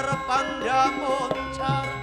moncar panda moncar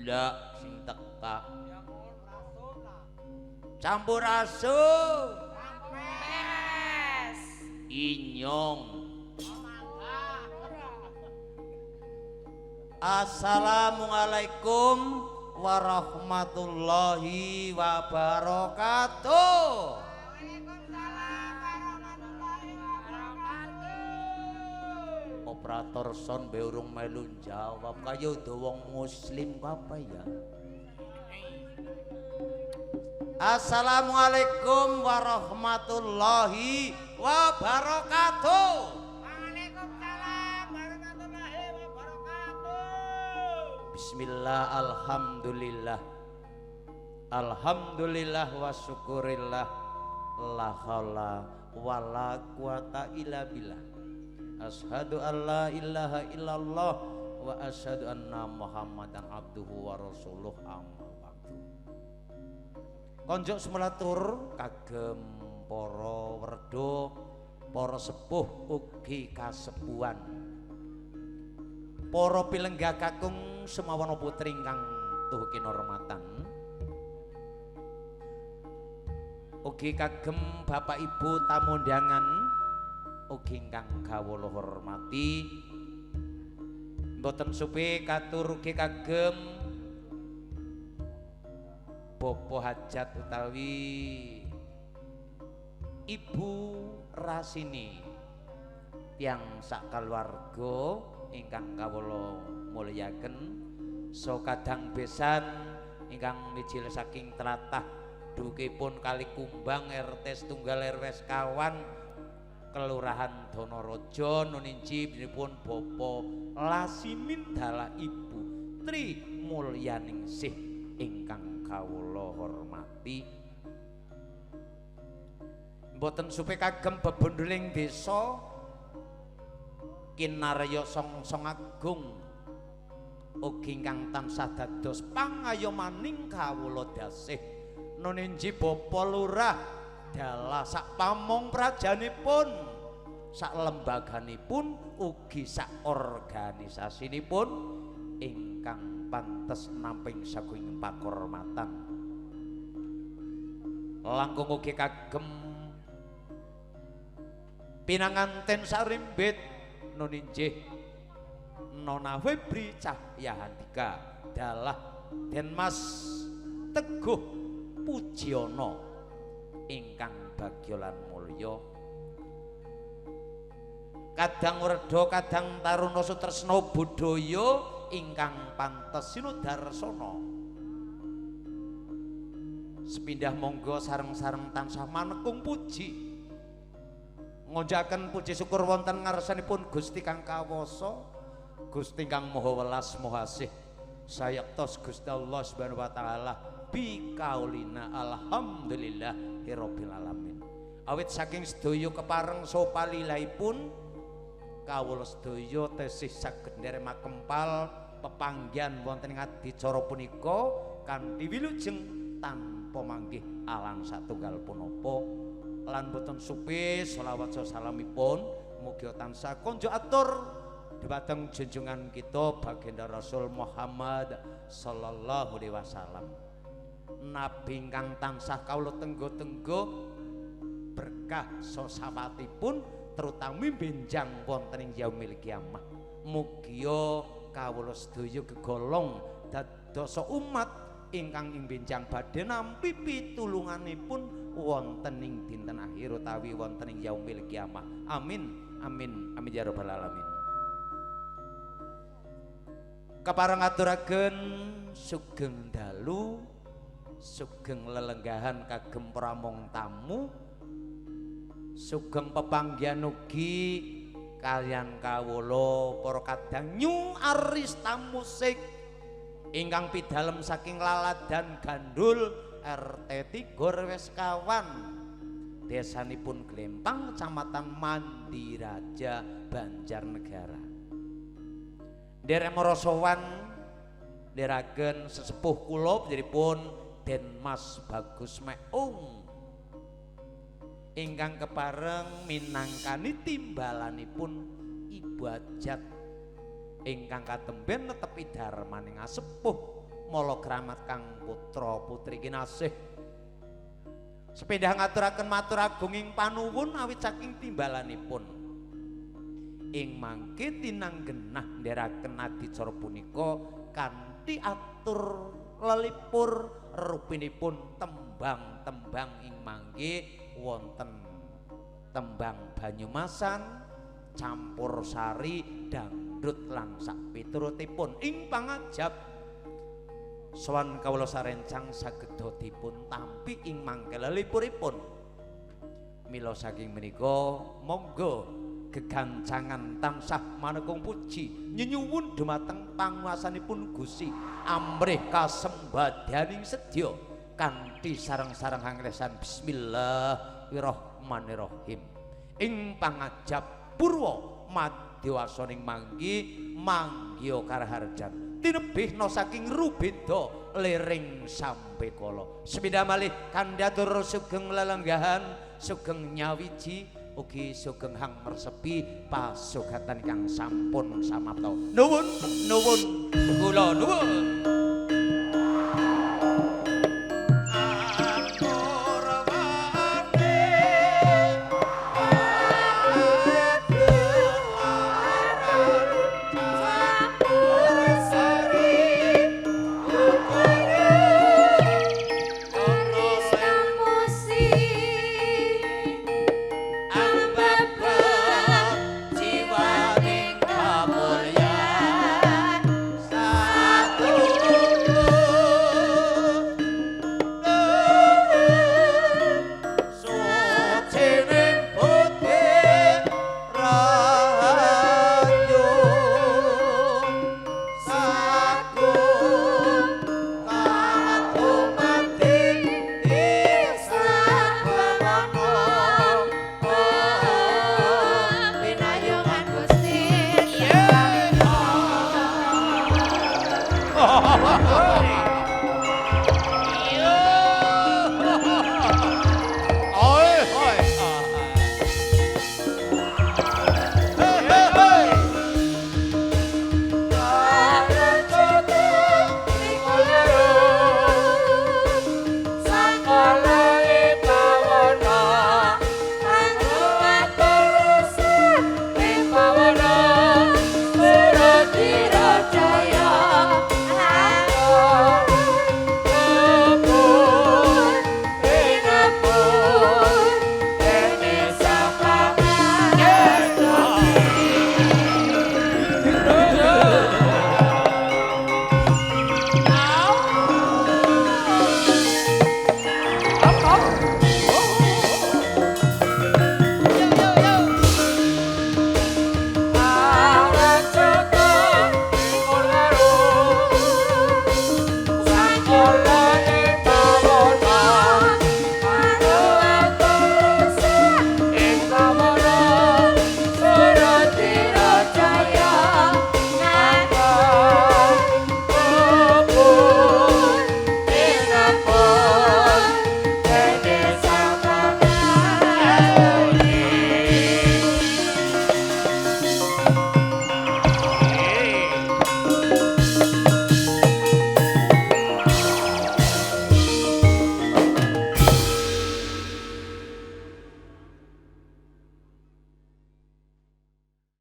Ndak sing teka. Campur asu. Mes. Inyong. Assalamualaikum warahmatullahi wabarakatuh. Operator son be urung melu jawab kaya udah wong muslim apa ya. Assalamualaikum warahmatullahi wabarakatuh. Waalaikumsalam warahmatullahi wabarakatuh. Bismillah, alhamdulillah. Alhamdulillah wa syukurillah. La haula wala quwata illa billah. Asyhadu an la ilaha illallah wa asyhadu anna Muhammadan abduhu wa rasuluh amma ba'du. Konjuk semelatur kagem para werda, para sepuh ugi kasepuhan. Para pilenggah kakung semawana putri ingkang tuhu kinurmatan. Ugi kagem Bapak Ibu tamu undangan ugi ingkang kawula hormati. Mboten supe katur ugi kagem Bapak Hajat utawi Ibu Rasini tiyang sak kaluwarga ingkang kawula mulyaken so kadang besan ingkang mijil saking tlatah dukipun Kali Kumbang RT setunggal RW sekawan Kelurahan Donorojo nuninci binipun Bapak Lasimin dalah Ibu Tri Mulyaningsih ingkang kawula hormati. Mboten supe kagem bebondeling desa kinarya songsong agung ugi ingkang tansah dados pangayomaning kawula dasih nuninji Bapak Lurah dalah sak pamong prajanipun sak lembaganipun ugi sak organisasinipun ingkang pantes namping saking pakurmatan. Langkung ugi kagem pinanganten sarimbit nuninjih Nona Febri Cahyahandika dalah Denmas Teguh Pujiono ingkang bagya lan mulya. Kadang werda kadang taruna sutresna budaya ingkang pantes sinudarsana. Sepindah monggo sareng-sareng tansah manekung puji. Ngonjaken puji syukur wonten ngarsanipun Gusti kang kawasa, Gusti kang maha welas maha asih. Sayektos Gusti Allah Subhanahu wa taala bikaulina alhamdulillahirabbil alamin. Awit saking sedaya kepareng sopalilahipun kawula sedaya tesih saged nderek kempal pepanggihan wonten ing adicara punika kanthi wilujeng tanpa manggih alang satunggal punapa lan boten supe selawat salamipun mugi tansah konjo atur dhumateng junjungan kita baginda Rasul Muhammad sallallahu alaihi wasallam. Nabi ingkang tansah kawula tenggo-tenggo berkah sosawatipun terutami benjang wonten ing yaumil kiamah. Mugia kawula sedaya gegolong dados umat ingkang ing benjang badhe nampi pitulunganipun wonten ing dinten akhir utawi wonten ing yaumil kiamah. Amin amin amin ya rabbal alamin. Kapareng aturaken sugeng dalu sugeng lelenggahan kagem pramong tamu sugeng pepanggihan ugi kalian kawula para kadang New Arista musik ingkang pidalem saking Laladan Gandul RT 3 RW sekawan desanipun Glempang Kecamatan Mandiraja Banjarnegara. Derek marasowan deraken sesepuh kula panjenenganipun Denmas Bagus Meung ingkang kepareng minangkani timbalanipun Ibu Hajat ingkang katemben netepi darmaning asepuh mala kramat kang putra putri kinasih sepindhah ngaturaken matur agung ing panuwun awit saking timbalanipun ing mangke tinanggenah ndherekaken adicara punika kanthi atur lelipur rupinipun tembang-tembang ing mangke wonten tembang Banyumasan campur sari dangdut lan sapiturutipun ing pangajab sowan kawula sarencang saged dipun tampi ing mangke lelipuripun mila saking menika monggo gegancangan tansah manekung puji nyuwun dumateng panguwasanipun Gusti amrih kasembadyaning sedya kanthi sareng-sareng hanglesan bismillahirrahmanirrahim ing pangajab purwa madyawasaning manggi manggya karaharjan tinebihna saking rubeda lering sampe kala sepindhah malih kandhatur sugeng lelenggahan sugeng nyawiji ugi sugeng hang resepi pasugatan kang sampun samapta nuwun kula nuwun